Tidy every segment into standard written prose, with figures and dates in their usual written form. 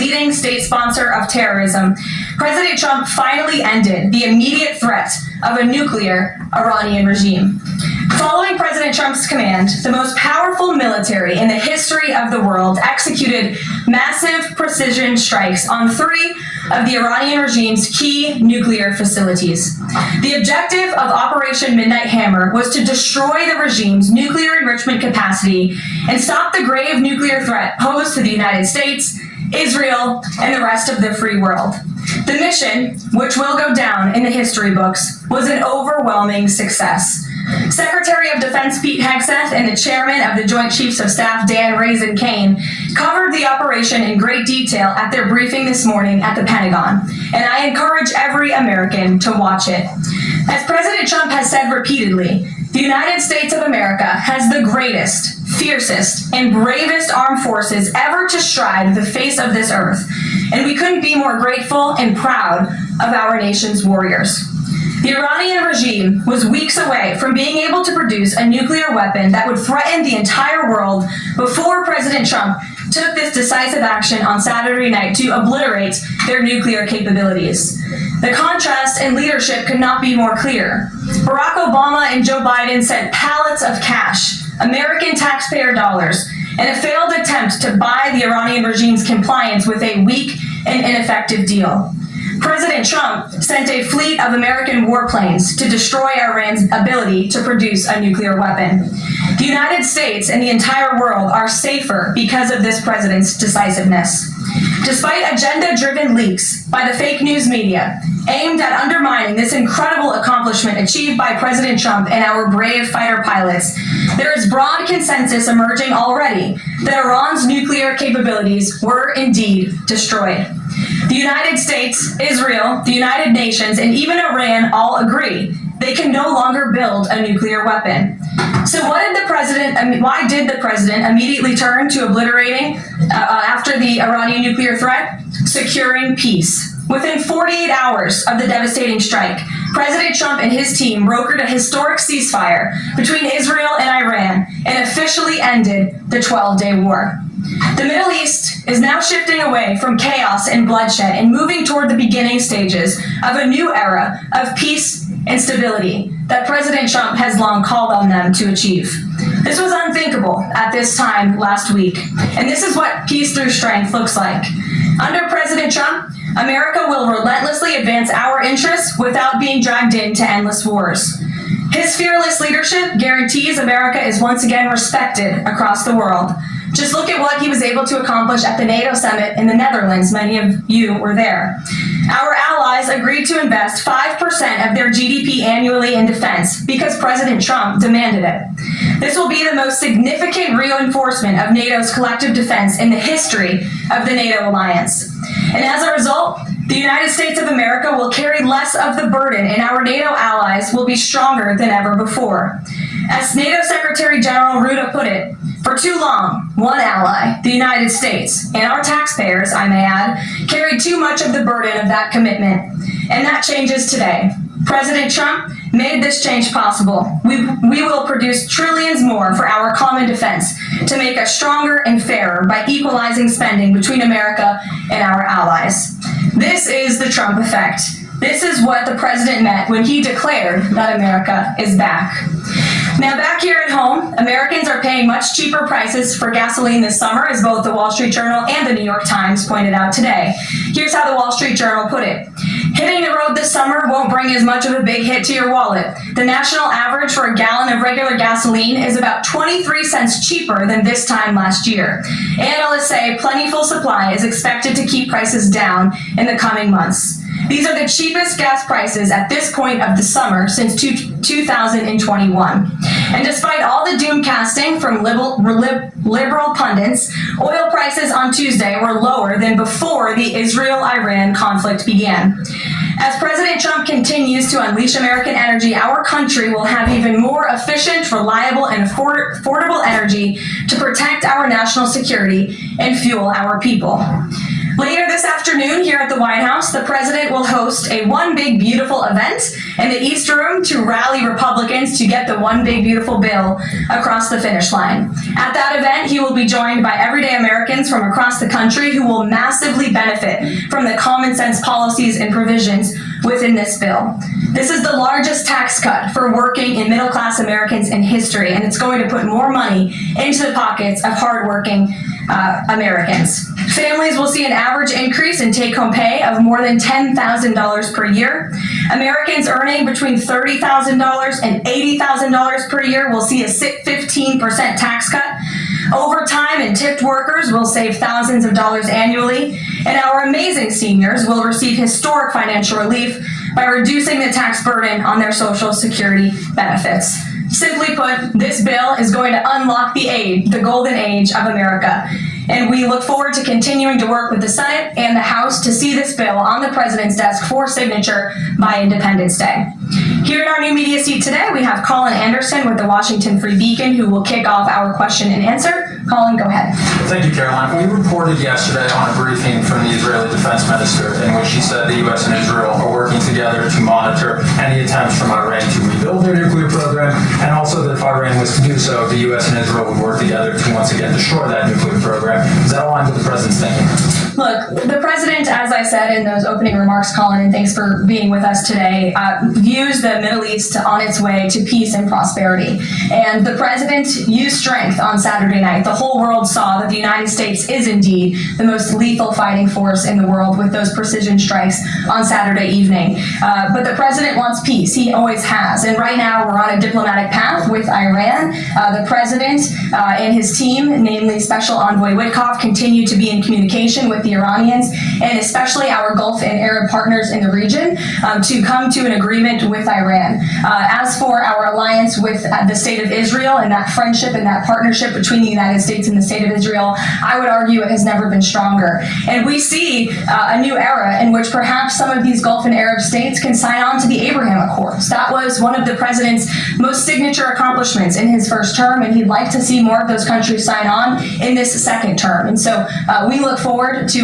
leading state sponsor of terrorism, President Trump finally ended the immediate threat of a nuclear Iranian regime. Following President Trump's command, the most powerful military in the history of the world executed massive precision strikes on 3 of the Iranian regime's key nuclear facilities. The objective of Operation Midnight Hammer was to destroy the regime's nuclear enrichment capacity and stop the grave nuclear threat posed to the United States, Israel, and the rest of the free world. The mission, which will go down in the history books, was an overwhelming success. Secretary of Defense Pete Hegseth and the chairman of the Joint Chiefs of Staff Dan Raisin Kane covered the operation in great detail at their briefing this morning at the Pentagon, and I encourage every American to watch it. As President Trump has said repeatedly, the United States of America has the greatest, fiercest, and bravest armed forces ever to stride the face of this earth, and we couldn't be more grateful and proud of our nation's warriors. The Iranian regime was weeks away from being able to produce a nuclear weapon that would threaten the entire world before President Trump took this decisive action on Saturday night to obliterate their nuclear capabilities. The contrast in leadership could not be more clear. Barack Obama and Joe Biden sent pallets of cash, American taxpayer dollars, in a failed attempt to buy the Iranian regime's compliance with a weak and ineffective deal. President Trump sent a fleet of American warplanes to destroy Iran's ability to produce a nuclear weapon. The United States and the entire world are safer because of this president's decisiveness. Despite agenda-driven leaks by the fake news media aimed at undermining this incredible accomplishment achieved by President Trump and our brave fighter pilots, there is broad consensus emerging already that Iran's nuclear capabilities were indeed destroyed. The United States, Israel, the United Nations, and even Iran all agree they can no longer build a nuclear weapon. So why did the president immediately turn to obliterating after the Iranian nuclear threat? Securing peace. Within 48 hours of the devastating strike, President Trump and his team brokered a historic ceasefire between Israel and Iran and officially ended the 12-day war. The Middle East is now shifting away from chaos and bloodshed and moving toward the beginning stages of a new era of peace and stability that President Trump has long called on them to achieve. This was unthinkable at this time last week, and this is what peace through strength looks like. Under President Trump, America will relentlessly advance our interests without being dragged into endless wars. His fearless leadership guarantees America is once again respected across the world. Just look at what he was able to accomplish at the NATO summit in the Netherlands. Many of you were there. Our allies agreed to invest 5% of their GDP annually in defense because President Trump demanded it. This will be the most significant reinforcement of NATO's collective defense in the history of the NATO alliance. And as a result, the United States of America will carry less of the burden, and our NATO allies will be stronger than ever before. As NATO Secretary General Rutte put it, for too long, one ally, the United States, and our taxpayers, I may add, carried too much of the burden of that commitment. And that changes today. President Trump made this change possible. We will produce trillions more for our common defense to make us stronger and fairer by equalizing spending between America and our allies. This is the Trump effect. This is what the president meant when he declared that America is back. Now, back here at home, Americans are paying much cheaper prices for gasoline this summer, as both the Wall Street Journal and the New York Times pointed out today. Here's how the Wall Street Journal put it. Hitting the road this summer won't bring as much of a big hit to your wallet. The national average for a gallon of regular gasoline is about 23 cents cheaper than this time last year. Analysts say plentiful supply is expected to keep prices down in the coming months. These are the cheapest gas prices at this point of the summer since 2021. And despite all the doom casting from liberal pundits, oil prices on Tuesday were lower than before the Israel-Iran conflict began. As President Trump continues to unleash American energy, our country will have even more efficient, reliable, and affordable energy to protect our national security and fuel our people. Later this afternoon, afternoon here at the White House, the president will host a One Big Beautiful event in the East Room to rally Republicans to get the One Big Beautiful bill across the finish line. At that event, he will be joined by everyday Americans from across the country who will massively benefit from the common sense policies and provisions within this bill. This is the largest tax cut for working and middle-class Americans in history, and it's going to put more money into the pockets of hardworking Americans. Families will see an average increase in take-home pay of more than $10,000 per year. Americans earning between $30,000 and $80,000 per year will see a 15% tax cut. Overtime and tipped workers will save thousands of dollars annually, and our amazing seniors will receive historic financial relief by reducing the tax burden on their Social Security benefits. Simply put, this bill is going to unlock the golden age of America. And we look forward to continuing to work with the Senate and the House to see this bill on the president's desk for signature by Independence Day. Here in our new media seat today, we have Colin Anderson with the Washington Free Beacon, who will kick off our question and answer. Colin, go ahead. Thank you, Karoline. We reported yesterday on a briefing from the Israeli defense minister in which she said the U.S. and Israel are working together to monitor any attempts from Iran to rebuild their nuclear program, and also that if Iran was to do so, the U.S. and Israel would work together to once again destroy that nuclear program. Is that aligned with the president's thinking? Look, the president, as I said in those opening remarks, Colin, and thanks for being with us today, views the Middle East on its way to peace and prosperity. And the president used strength on Saturday night. The whole world saw that the United States is indeed the most lethal fighting force in the world with those precision strikes on Saturday evening. But the president wants peace. He always has. And right now we're on a diplomatic path with Iran. The president and his team, namely Special Envoy Witkoff, continue to be in communication with the Iranians and especially our Gulf and Arab partners in the region to come to an agreement with Iran. As for our alliance with the State of Israel and that friendship and that partnership between the United States and the State of Israel, I would argue it has never been stronger. And we see a new era in which perhaps some of these Gulf and Arab states can sign on to the Abraham Accords. That was one of the president's most signature accomplishments in his first term, and he'd like to see more of those countries sign on in this second term. And so we look forward to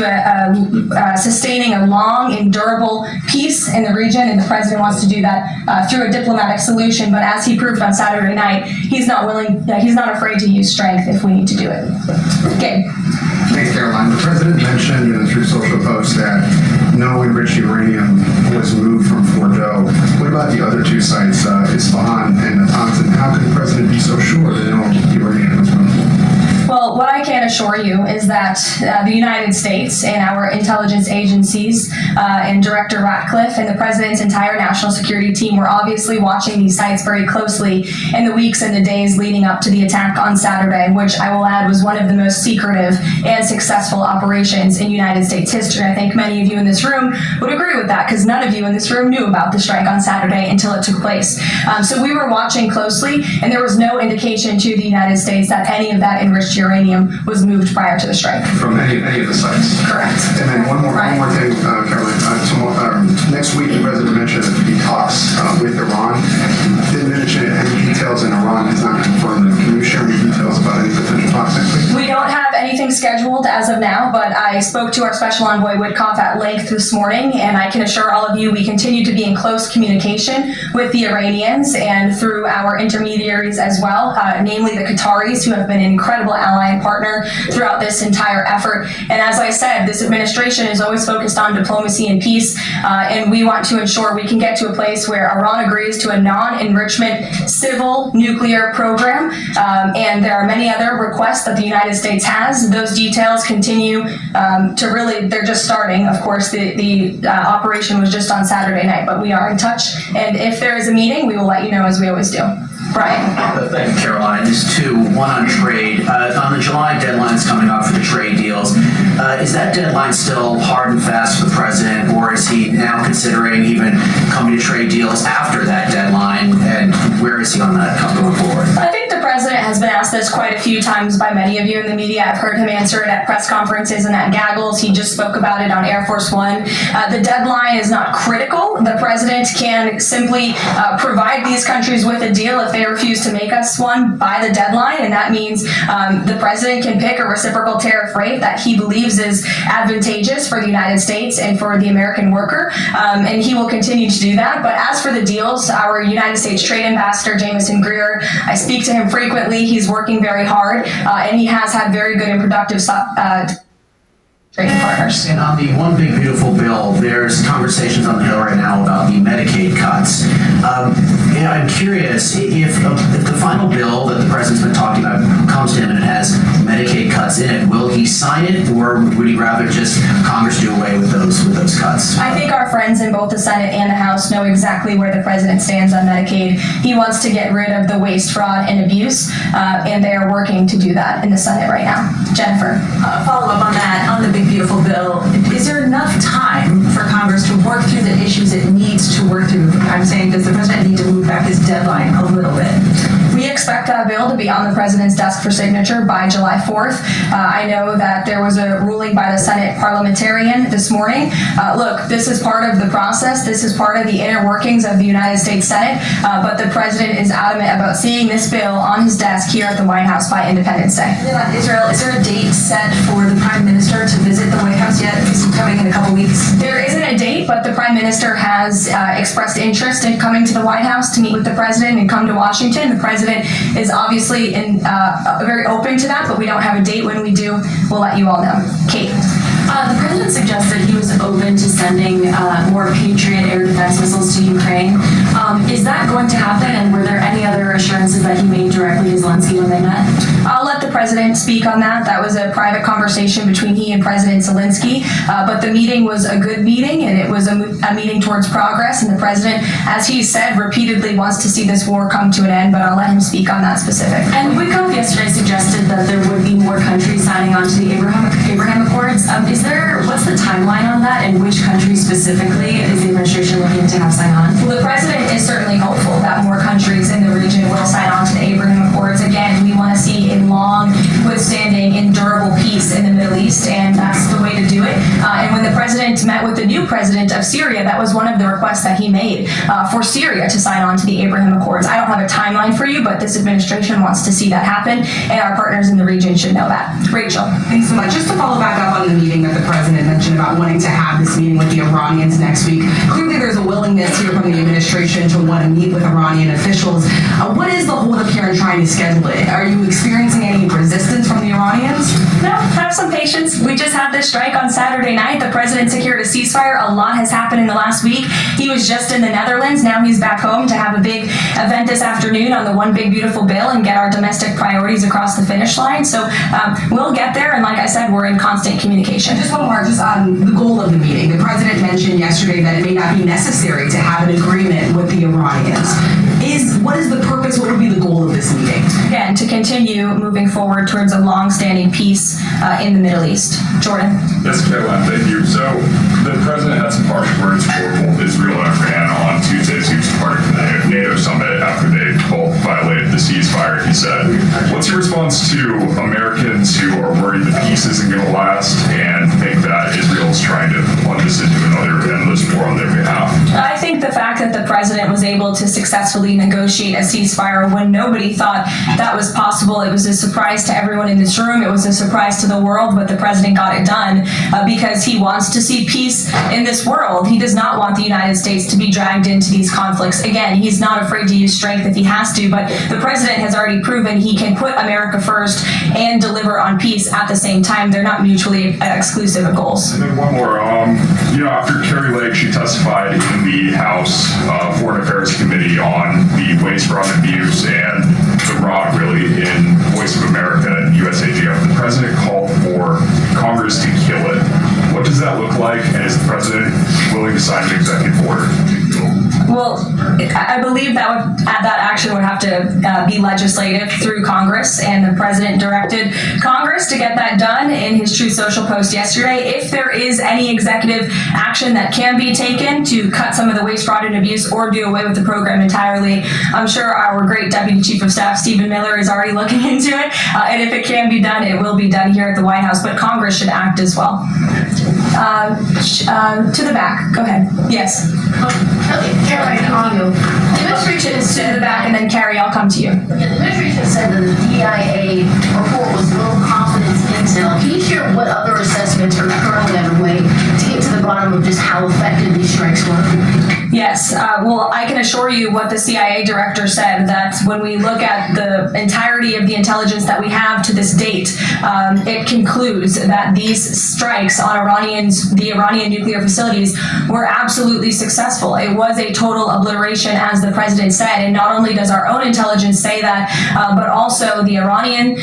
sustaining a long and durable peace in the region, and the president wants to do that through a diplomatic solution. But as he proved on Saturday night, he's not afraid to use strength if we need to do it. Gabe. Thanks, Karoline. The president mentioned in a Truth Social post that no enriched uranium was moved from Fordo. What about the other two sites, Isfahan and Natanz? How could the president be so sure that no uranium was moved? Well, what I can assure you is that the United States and our intelligence agencies and Director Ratcliffe and the president's entire national security team were obviously watching these sites very closely in the weeks and the days leading up to the attack on Saturday, which I will add was one of the most secretive and successful operations in United States history. I think many of you in this room would agree with that because none of you in this room knew about the strike on Saturday until it took place. So we were watching closely, and there was no indication to the United States that any of that enriched uranium was moved prior to the strike. From any of the sites? Correct. And then one more thing, Caroline. Next week, the president mentioned that he talks with Iran. Didn't mention any details, and Iran has not confirmed them. Can you share any details about any potential talks next week? We don't have anything scheduled as of now, but I spoke to our Special Envoy Witkoff at length this morning, and I can assure all of you we continue to be in close communication with the Iranians and through our intermediaries as well, namely the Qataris, who have been an incredible ally and partner throughout this entire effort. And as I said, this administration is always focused on diplomacy and peace, and we want to ensure we can get to a place where Iran agrees to a non-enrichment civil nuclear program, and there are many other requests that the United States has. Those details continue to really, they're just starting. Of course, the operation was just on Saturday night, but we are in touch, and if there is a meeting, we will let you know, as we always do. Brian. Thank you, Caroline. Just two, one on trade. On the July deadlines coming up for the trade deals, is that deadline still hard and fast for the president, or is he now considering even coming to trade deals after that deadline, and where is he on that going forward? I think the president has been asked this quite a few times by many of you in the media. I've heard him answer it at press conferences and at gaggles. He just spoke about it on Air Force One. The deadline is not critical. The president can simply provide these countries with a deal if they refuse to make us one by the deadline, and that means the president can pick a reciprocal tariff rate that he believes is advantageous for the United States and for the American worker, and he will continue to do that. But as for the deals, our United States Trade Ambassador, Jameson Greer, I speak to him frequently. He's working very hard, and he has had very good and productive trading partners. And on the One Big Beautiful Bill, there's conversations on the Hill right now about the Medicaid cuts. I'm curious if the final bill that the president's been talking about comes to him and it has Medicaid cuts in it, will he sign it, or would he rather just Congress do away with those cuts? I think our friends in both the Senate and the House know exactly where the president stands on Medicaid. He wants to get rid of the waste, fraud, and abuse, and they are working to do that in the Senate right now. Jennifer. Follow up on that, on the Big Beautiful Bill. Is there enough time for Congress to work through the issues it needs to work through? I'm saying, does the president need to move back his deadline a little bit? We expect that bill to be on the president's desk for signature by July 4th. I know that there was a ruling by the Senate parliamentarian this morning. Look, this is part of the process. This is part of the inner workings of the United States Senate, but the president is adamant about seeing this bill on his desk here at the White House by Independence Day. On Israel, is there a date set for the Prime Minister to visit the White House yet? Is he coming in a couple weeks? There isn't a date, but the Prime Minister has expressed interest in coming to the White House to meet with the president and come to Washington. The president is obviously very open to that, but we don't have a date. When we do, we'll let you all know. Kate. The president suggested he was open to sending more Patriot air defense missiles to Ukraine. Is that going to happen, and were there any other assurances that he made directly to Zelensky when they met? I'll let the president speak on that. That was a private conversation between he and President Zelensky, but the meeting was a good meeting, and it was a meeting towards progress, and the president, as he said, repeatedly wants to see this war come to an end, but I'll let him speak on that specific. And Wickoff yesterday suggested that there would be more countries signing on to the Abraham Accords. What's the timeline on that, and which countries specifically is the administration looking to have sign on? Well, the president is certainly hopeful that more countries in the region will sign on to the Abraham Accords. Again, we want to see a long, withstanding, and durable peace in the Middle East, and that's the way to do it. And when the president met with the new president of Syria, that was one of the requests that he made for Syria to sign on to the Abraham Accords. I don't have a timeline for you, but this administration wants to see that happen, and our partners in the region should know that. Rachel. Thanks so much. Just to follow back up on the meeting that the president mentioned about wanting to have this meeting with the Iranians next week. Clearly there's a willingness here from the administration to want to meet with Iranian officials. What is the holdup here in trying to schedule it? Are you experiencing any resistance from the Iranians? No, have some patience. We just had this strike on Saturday night. The president secured a ceasefire. A lot has happened in the last week. He was just in the Netherlands. Now he's back home to have a big event this afternoon on the One Big Beautiful Bill and get our domestic priorities across the finish line. So we'll get there. And like I said, we're in constant communication. Just one more, just on the goal of the meeting. The president mentioned yesterday that it may not be necessary to have an agreement with the Iranians. What is the purpose? What would be the goal of this meeting? Again, to continue moving forward towards a long-standing peace in the Middle East. Jordan. Yes, Karoline, thank you. So the president had some harsh words for both Israel and Iran on Tuesday as he was departing from the NATO summit after they both violated the ceasefire. He said, what's your response to Americans who are worried the peace isn't going to last and think that Israel's trying to plunge us into another endless war on their behalf? I think the fact that the president was able to successfully negotiate a ceasefire when nobody thought that was possible, it was a surprise to everyone in this room. It was a surprise to the world, but the president got it done because he wants to see peace in this world. He does not want the United States to be dragged into these conflicts. Again, he's not afraid to use strength if he has to, but the president has already proven he can put America first and deliver on peace at the same time. They're not mutually exclusive goals. And then one more. After Carrie Lake, she testified in the House Foreign Affairs Committee on the waste, fraud, and abuse and the rot, really, in Voice of America and USAGF. The president called for Congress to kill it. What does that look like, and is the president willing to sign an executive order? Well, I believe that action would have to be legislative through Congress, and the president directed Congress to get that done in his Truth Social post yesterday. If there is any executive action that can be taken to cut some of the waste, fraud, and abuse or do away with the program entirely, I'm sure our great Deputy Chief of Staff, Stephen Miller, is already looking into it. And if it can be done, it will be done here at the White House, but Congress should act as well. To the back, go ahead. Yes. Karoline, the administration To said the back, and then Carrie, I'll come to you. the administration said that the DIA report was low confidence intel. Can you share what other assessments are currently underway to get to the bottom of just how effective these strikes were? Yes, well, I can assure you what the CIA director said, that when we look at the entirety of the intelligence that we have to this date, it concludes that these strikes on the Iranian nuclear facilities were absolutely successful. It was a total obliteration, as the president said, and not only does our own intelligence say that, but also the Iranian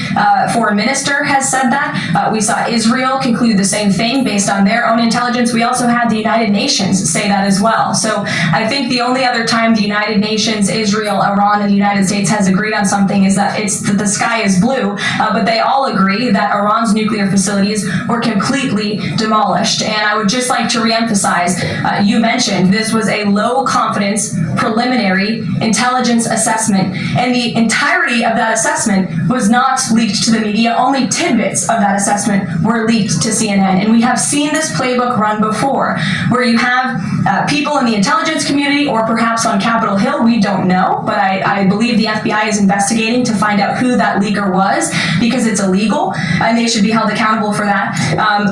foreign minister has said that. We saw Israel conclude the same thing based on their own intelligence. We also had the United Nations say that as well. So I think the only other time the United Nations, Israel, Iran, and the United States has agreed on something is that the sky is blue, but they all agree that Iran's nuclear facilities were completely demolished. And I would just like to reemphasize, you mentioned this was a low confidence preliminary intelligence assessment, and the entirety of that assessment was not leaked to the media. Only tidbits of that assessment were leaked to CNN. And we have seen this playbook run before, where you have people in the intelligence community, or perhaps on Capitol Hill, we don't know, but I believe the FBI is investigating to find out who that leaker was, because it's illegal and they should be held accountable for that.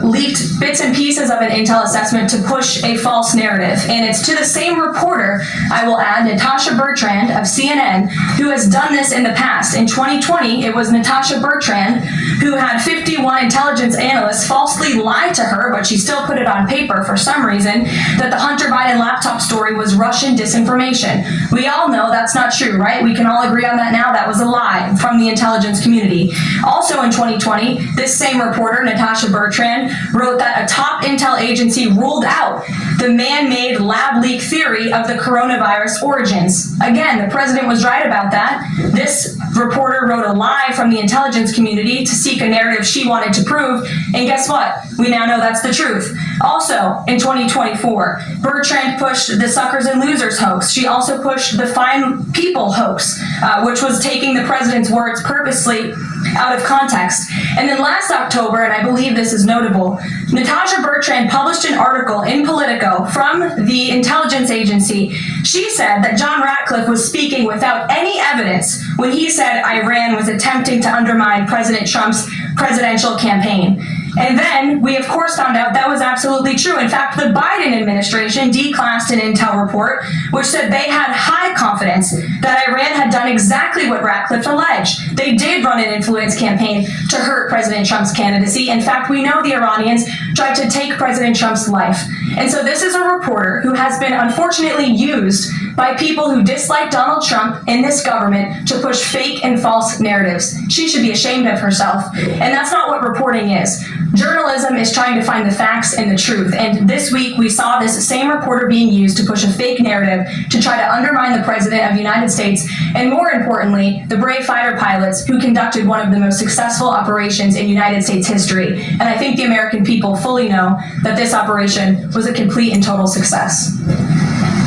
Leaked bits and pieces of an intel assessment to push a false narrative. And it's to the same reporter, I will add, Natasha Bertrand of CNN, who has done this in the past. In 2020, it was Natasha Bertrand who had 51 intelligence analysts falsely lie to her, but she still put it on paper for some reason, that the Hunter Biden laptop story was Russian disinformation. We all know that's not true, right? We can all agree on that now. That was a lie from the intelligence community. Also in 2020, this same reporter, Natasha Bertrand, wrote that a top intel agency ruled out the man-made lab leak theory of the coronavirus origins. Again, the president was right about that. This reporter wrote a lie from the intelligence community to seek a narrative she wanted to prove, and guess what? We now know that's the truth. Also, in 2024, Bertrand pushed the suckers and losers hoax. She also pushed the fine people hoax, which was taking the president's words purposely out of context. And then last October, and I believe this is notable, Natasha Bertrand published an article in Politico from the intelligence agency. She said that John Ratcliffe was speaking without any evidence when he said Iran was attempting to undermine President Trump's presidential campaign. And then we, of course, found out that was absolutely true. In fact, the Biden administration declassed an intel report which said they had high confidence that Iran had done exactly what Ratcliffe alleged. They did run an influence campaign to hurt President Trump's candidacy. In fact, we know the Iranians tried to take President Trump's life. And so this is a reporter who has been unfortunately used by people who dislike Donald Trump in this government to push fake and false narratives. She should be ashamed of herself. And that's not what reporting is. Journalism is trying to find the facts and the truth. And this week we saw this same reporter being used to push a fake narrative to try to undermine the President of the United States, and more importantly, the brave fighter pilots who conducted one of the most successful operations in United States history. And I think the American people fully know that this operation was a complete and total success.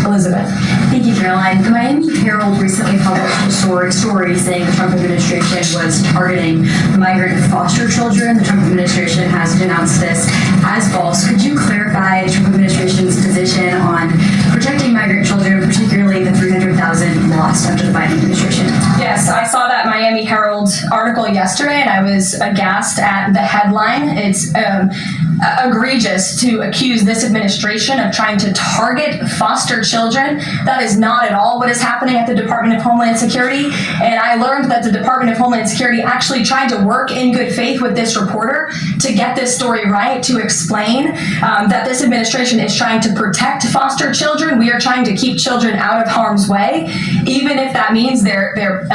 Elizabeth. Thank you, Karoline. The Miami Herald recently published a story saying the Trump administration was targeting migrant foster children. The Trump administration has denounced this as false. Could you clarify the Trump administration's position on protecting migrant children, particularly the 300,000 lost under the Biden administration? Yes, I saw that Miami Herald article yesterday, and I was aghast at the headline. It's egregious to accuse this administration of trying to target foster children. That is not at all what is happening at the Department of Homeland Security. And I learned that the Department of Homeland Security actually tried to work in good faith with this reporter to get this story right, to explain that this administration is trying to protect foster children. We are trying to keep children out of harm's way, even if that means their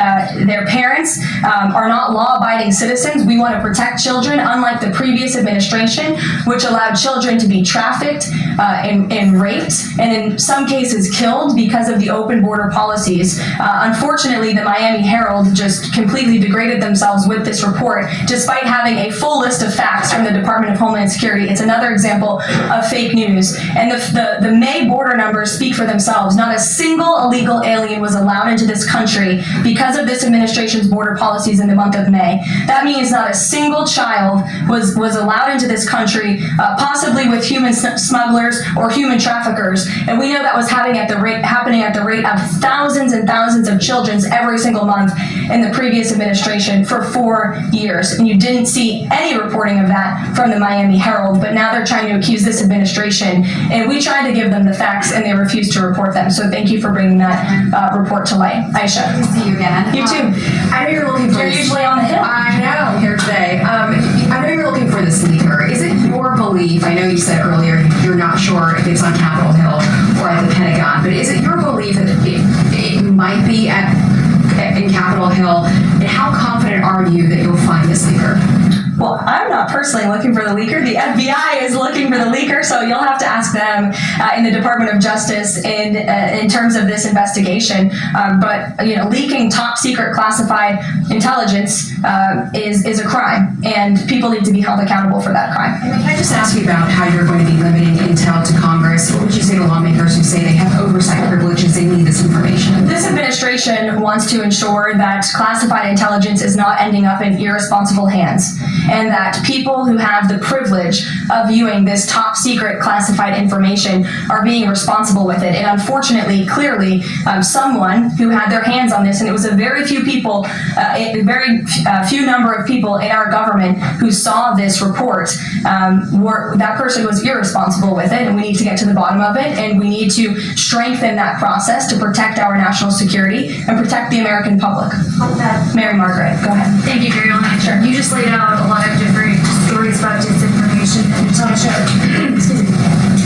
parents are not law-abiding citizens. We want to protect children, unlike the previous administration, which allowed children to be trafficked and raped, and in some cases killed because of the open border policies. Unfortunately, the Miami Herald just completely degraded themselves with this report, despite having a full list of facts from the Department of Homeland Security. It's another example of fake news. And the May border numbers speak for themselves. Not a single illegal alien was allowed into this country because of this administration's border policies in the month of May. That means not a single child was allowed into this country, possibly with human smugglers or human traffickers. And we know that was happening at the rate of thousands and thousands of children every single month in the previous administration for 4 years. And you didn't see any reporting of that from the Miami Herald, but now they're trying to accuse this administration. And we tried to give them the facts and they refused to report them. So thank you for bringing that report to light. Aisha. Good to see you again. You too. I know you're looking for You're usually on the Hill. I know, I'm here today. I know you're looking for this leaker. Is it your belief, I know you said earlier you're not sure if it's on Capitol Hill or at the Pentagon, but is it your belief that it might be in Capitol Hill? And how confident are you that you'll find this leaker? Well, I'm not personally looking for the leaker. The FBI is looking for the leaker, so you'll have to ask them in the Department of Justice in terms of this investigation. But leaking top secret classified intelligence is a crime, and people need to be held accountable for that crime. And can I just ask you about how you're going to be limiting intel to Congress? What would you say to lawmakers who say they have oversight privileges, they need this information? This administration wants to ensure that classified intelligence is not ending up in irresponsible hands, and that people who have the privilege of viewing this top secret classified information are being responsible with it. And unfortunately, clearly, someone who had their hands on this, and it was a very few people, a very few number of people in our government who saw this report, that person was irresponsible with it, and we need to get to the bottom of it, and we need to strengthen that process to protect our national security and protect the American public. Mary Margaret, go ahead. Thank you, Karoline. Sure. You just laid out a lot of different stories about disinformation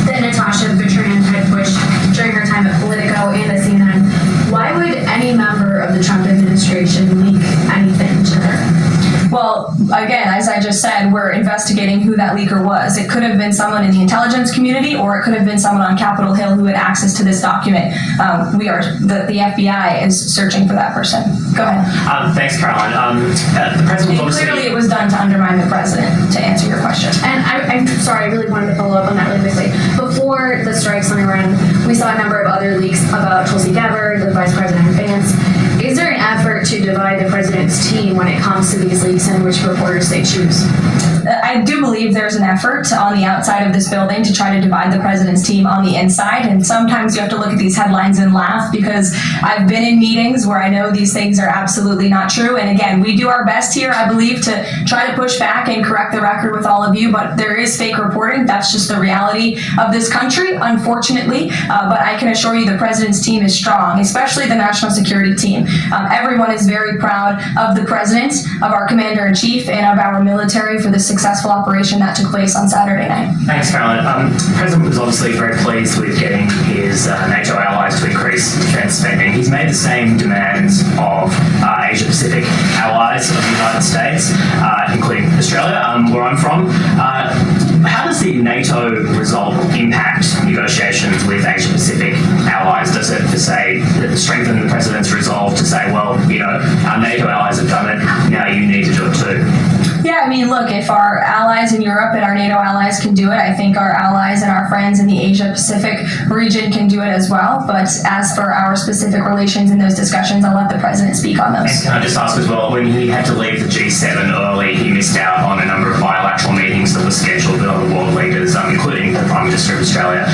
that Natasha Bertrand had pushed during her time at Politico and at CNN. Why would any member of the Trump administration leak anything to her? Well, again, as I just said, we're investigating who that leaker was. It could have been someone in the intelligence community, or it could have been someone on Capitol Hill who had access to this document. The FBI is searching for that person. Go ahead. Thanks, Caroline. The president was clearly it was done to undermine the president, to answer your question. And I'm sorry, I really wanted to follow up on that really quickly. Before the strikes on Iran, we saw a number of other leaks about Tulsi Gabbard, the vice president Vance. Is there an effort to divide the president's team when it comes to these leaks and which reporters they choose? I do believe there's an effort on the outside of this building to try to divide the president's team on the inside, and sometimes you have to look at these headlines and laugh, because I've been in meetings where I know these things are absolutely not true. And again, we do our best here, I believe, to try to push back and correct the record with all of you, but there is fake reporting. That's just the reality of this country, unfortunately. But I can assure you the president's team is strong, especially the national security team. Everyone is very proud of the president, of our commander-in-chief, and of our military for the successful operation that took place on Saturday night. Thanks, Caroline. The president was obviously very pleased with getting his NATO allies to increase defense spending. He's made the same demands of Asia-Pacific allies of the United States, including Australia, where I'm from. How does the NATO result impact negotiations with Asia-Pacific allies? Does it, strengthen the president's resolve to say, well, our NATO allies have done it, now you need to do it too? Yeah, I mean, look, if our allies in Europe and our NATO allies can do it, I think our allies and our friends in the Asia-Pacific region can do it as well. But as for our specific relations in those discussions, I'll let the president speak on those. And can I just ask as well, when he had to leave the G7 early, he missed out on a number of bilateral meetings that were scheduled with other world leaders, including the Prime Minister of Australia.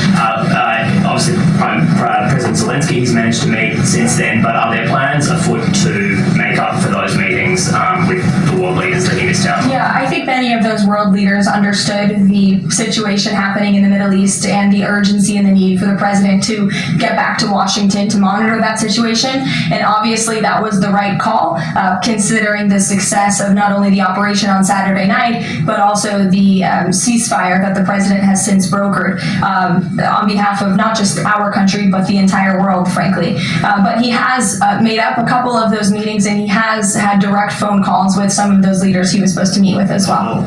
Obviously, President Zelensky has managed to meet since then, but are there plans afoot to make up for those meetings with the world leaders that he missed out on? Yeah, I think many of those world leaders understood the situation happening in the Middle East and the urgency and the need for the president to get back to Washington to monitor that situation. And obviously that was the right call, considering the success of not only the operation on Saturday night, but also the ceasefire that the president has since brokered on behalf of not just our country, but the entire world, frankly. But he has made up a couple of those meetings, and he has had direct phone calls with some of those leaders he was supposed to meet with as well.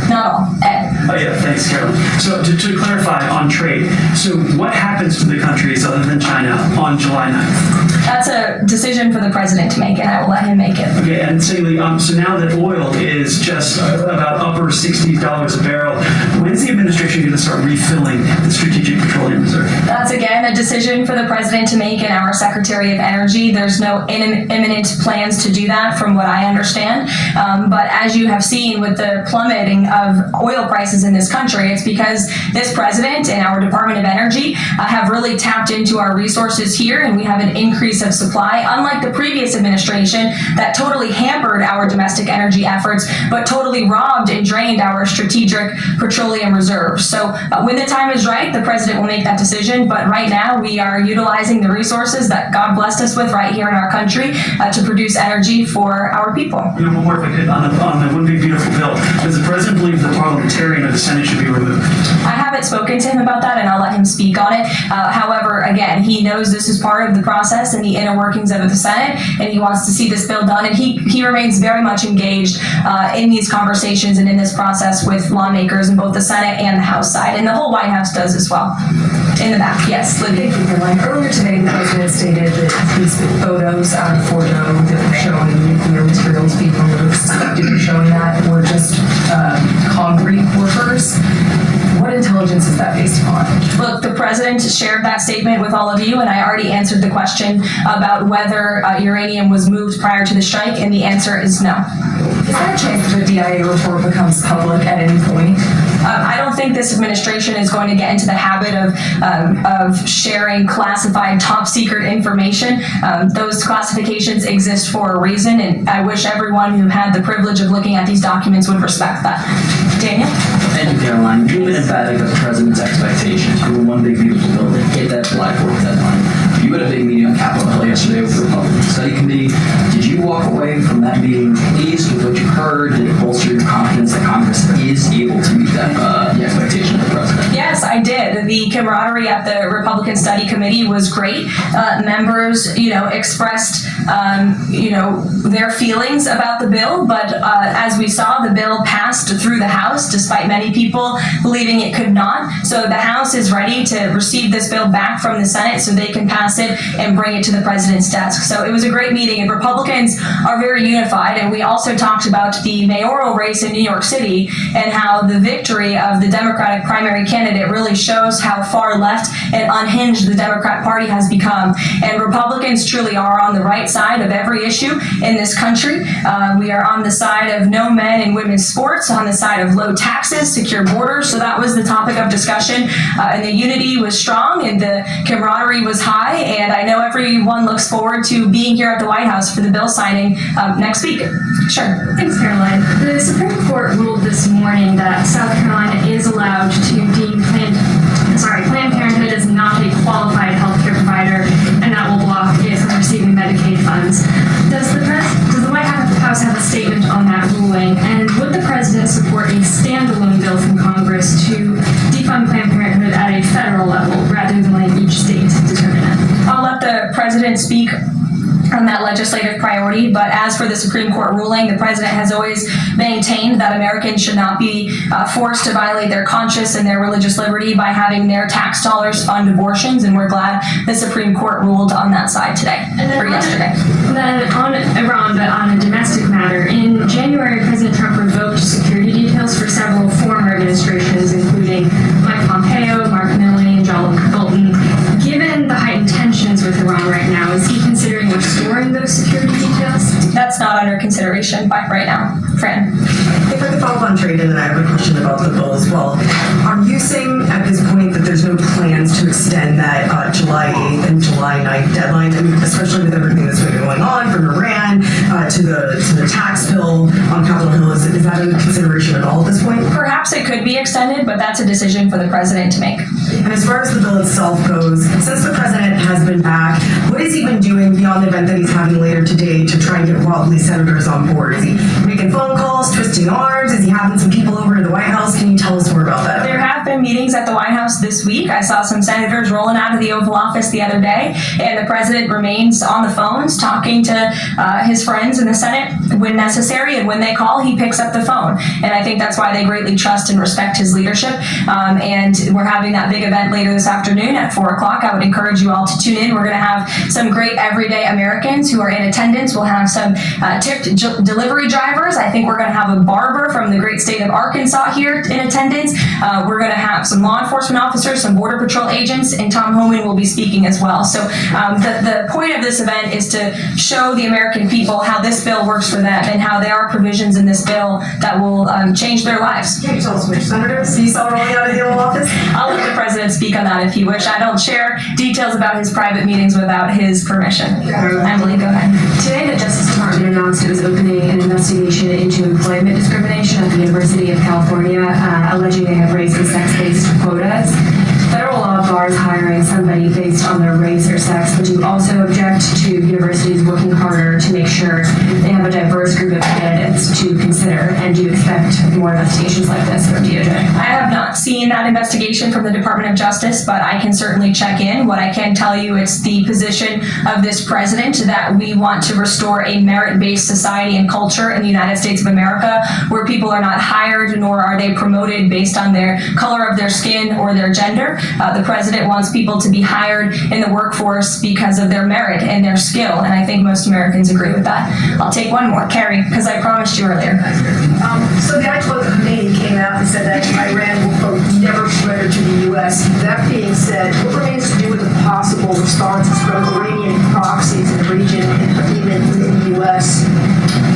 Not all. Ed. Oh yeah, thanks, Caroline. So to clarify on trade, so what happens to the countries other than China on July 9th? That's a decision for the president to make, and I will let him make it. Okay, and secondly, so now that oil is just about upper $60 a barrel, when's the administration going to start refilling the Strategic Petroleum Reserve? That's again a decision for the president to make and our Secretary of Energy. There's no imminent plans to do that from what I understand. But as you have seen with the plummeting of oil prices in this country, it's because this president and our Department of Energy have really tapped into our resources here, and we have an increase of supply, unlike the previous administration that totally hampered our domestic energy efforts, but totally robbed and drained our Strategic Petroleum Reserve. So when the time is right, the president will make that decision. But right now, we are utilizing the resources that God blessed us with right here in our country to produce energy for our people. You know, one more if I could, on the One Big Beautiful Bill. Does the president believe the parliamentarian of the Senate should be removed? I haven't spoken to him about that, and I'll let him speak on it. However, again, he knows this is part of the process and the inner workings of the Senate, and he wants to see this bill done, and he remains very much engaged in these conversations and in this process with lawmakers in both the Senate and the House side, and the whole White House does as well. In the back, yes, Libby. Thank you, Caroline. Earlier today, the president stated that these photos out of Fordo that were showing nuclear materials being removed, suspected of showing that, were just concrete workers. What intelligence is that based upon? Look, the president shared that statement with all of you, and I already answered the question about whether uranium was moved prior to the strike, and the answer is no. Is there a chance that the DIA report becomes public at any point? I don't think this administration is going to get into the habit of sharing classified top secret information. Those classifications exist for a reason, and I wish everyone who had the privilege of looking at these documents would respect that. Daniel? Thank you, Caroline. You've been emphatic about the president's expectations for the One Big Beautiful Bill to hit that July 4th deadline. You had a big meeting on Capitol Hill yesterday with the Republican Study Committee. Did you walk away from that meeting pleased with what you heard? Did it bolster your confidence that Congress is able to meet that the expectation of the president? Yes, I did. The camaraderie at the Republican Study Committee was great. Members, expressed, their feelings about the bill, but as we saw, the bill passed through the House, despite many people believing it could not. So the House is ready to receive this bill back from the Senate so they can pass it and bring it to the president's desk. So it was a great meeting, and Republicans are very unified. And we also talked about the mayoral race in New York City and how the victory of the Democratic primary candidate really shows how far left and unhinged the Democrat Party has become. And Republicans truly are on the right side of every issue in this country. We are on the side of no men and women's sports, on the side of low taxes, secure borders. So that was the topic of discussion. And the unity was strong and the camaraderie was high. And I know everyone looks forward to being here at the White House for the bill signing next week. Sure. Thanks, Caroline. The Supreme Court ruled this morning that South Carolina is allowed to deem Planned Parenthood is not a qualified healthcare provider, and that will block it from receiving Medicaid funds. Does the White House have a statement on that ruling? And would the president support a standalone bill from Congress to defund Planned Parenthood at a federal level rather than letting each state determine it? I'll let the president speak on that legislative priority, but as for the Supreme Court ruling, the president has always maintained that Americans should not be forced to violate their conscience and their religious liberty by having their tax dollars fund abortions, and we're glad the Supreme Court ruled on that side today, or yesterday. Then on Iran, but on a domestic matter, in January, President Trump revoked security details for several former administrations, including Mike Pompeo, Mark Milley, and John Bolton. Given the heightened tensions with Iran right now, is he considering restoring those security details? That's not under consideration right now. Fran. If I could follow up on trade, and then I have a question about the bill as well. Are you saying at this point that there's no plans to extend that July 8th and July 9th deadline? I mean, especially with everything that's been going on from Iran to the tax bill on Capitol Hill, is that under consideration at all at this point? Perhaps it could be extended, but that's a decision for the president to make. And as far as the bill itself goes, since the president has been back, what what has he been doing beyond the event that he's having later today to try and get Wildly senators on board? Is he making phone calls, twisting arms? Is he having some people over to the White House? Can you tell us more about that? There have been meetings at the White House this week. I saw some senators rolling out of the Oval Office the other day, and the president remains on the phones talking to his friends in the Senate when necessary, and when they call, he picks up the phone. And I think that's why they greatly trust and respect his leadership. And we're having that big event later this afternoon at 4 o'clock. I would encourage you all to tune in. We're going to have some great everyday Americans who are in attendance. We'll have some tipped delivery drivers. I think we're going to have a barber from the great state of Arkansas here in attendance. We're going to have some law enforcement officers, some Border Patrol agents, and Tom Homan will be speaking as well. So the point of this event is to show the American people how this bill works for them and how there are provisions in this bill that will change their lives. Can you tell us which senators you saw rolling out of the Oval Office? I'll let the president speak on that if he wish. I don't share details about his private meetings without his permission. Emily, go ahead. Today, the Justice Department announced it was opening an investigation into employment discrimination at the University of California, alleging they have race and sex-based quotas. Federal law bars hiring somebody based on their race or sex, but you also object to universities working harder to make sure they have a diverse group of candidates to consider, and do you expect more investigations like this from DOJ? I have not seen that investigation from the Department of Justice, but I can certainly check in. What I can tell you, it's the position of this president that we want to restore a merit-based society and culture in the United States of America, where people are not hired nor are they promoted based on their color of their skin or their gender. The president wants people to be hired in the workforce because of their merit and their skill, and I think most Americans agree with that. I'll take one more. Carrie, because I promised you earlier. So the Ayatollah Khomeini came out and said that Iran will, quote, never surrender to the U.S. That being said, what remains to do with the possible responses from Iranian proxies in the region and even in the U.S.?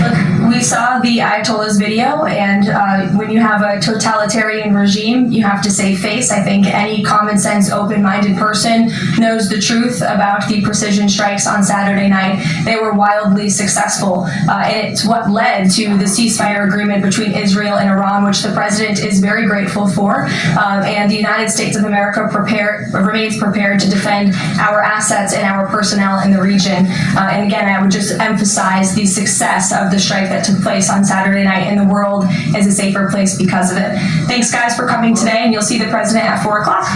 Look, we saw the Ayatollah's video, and when you have a totalitarian regime, you have to save face. I think any common sense, open-minded person knows the truth about the precision strikes on Saturday night. They were wildly successful, and it's what led to the ceasefire agreement between Israel and Iran, which the president is very grateful for. And the United States of America remains prepared to defend our assets and our personnel in the region. And again, I would just emphasize the success of the strike that took place on Saturday night, and the world is a safer place because of it. Thanks, guys, for coming today, and you'll see the president at 4 o'clock.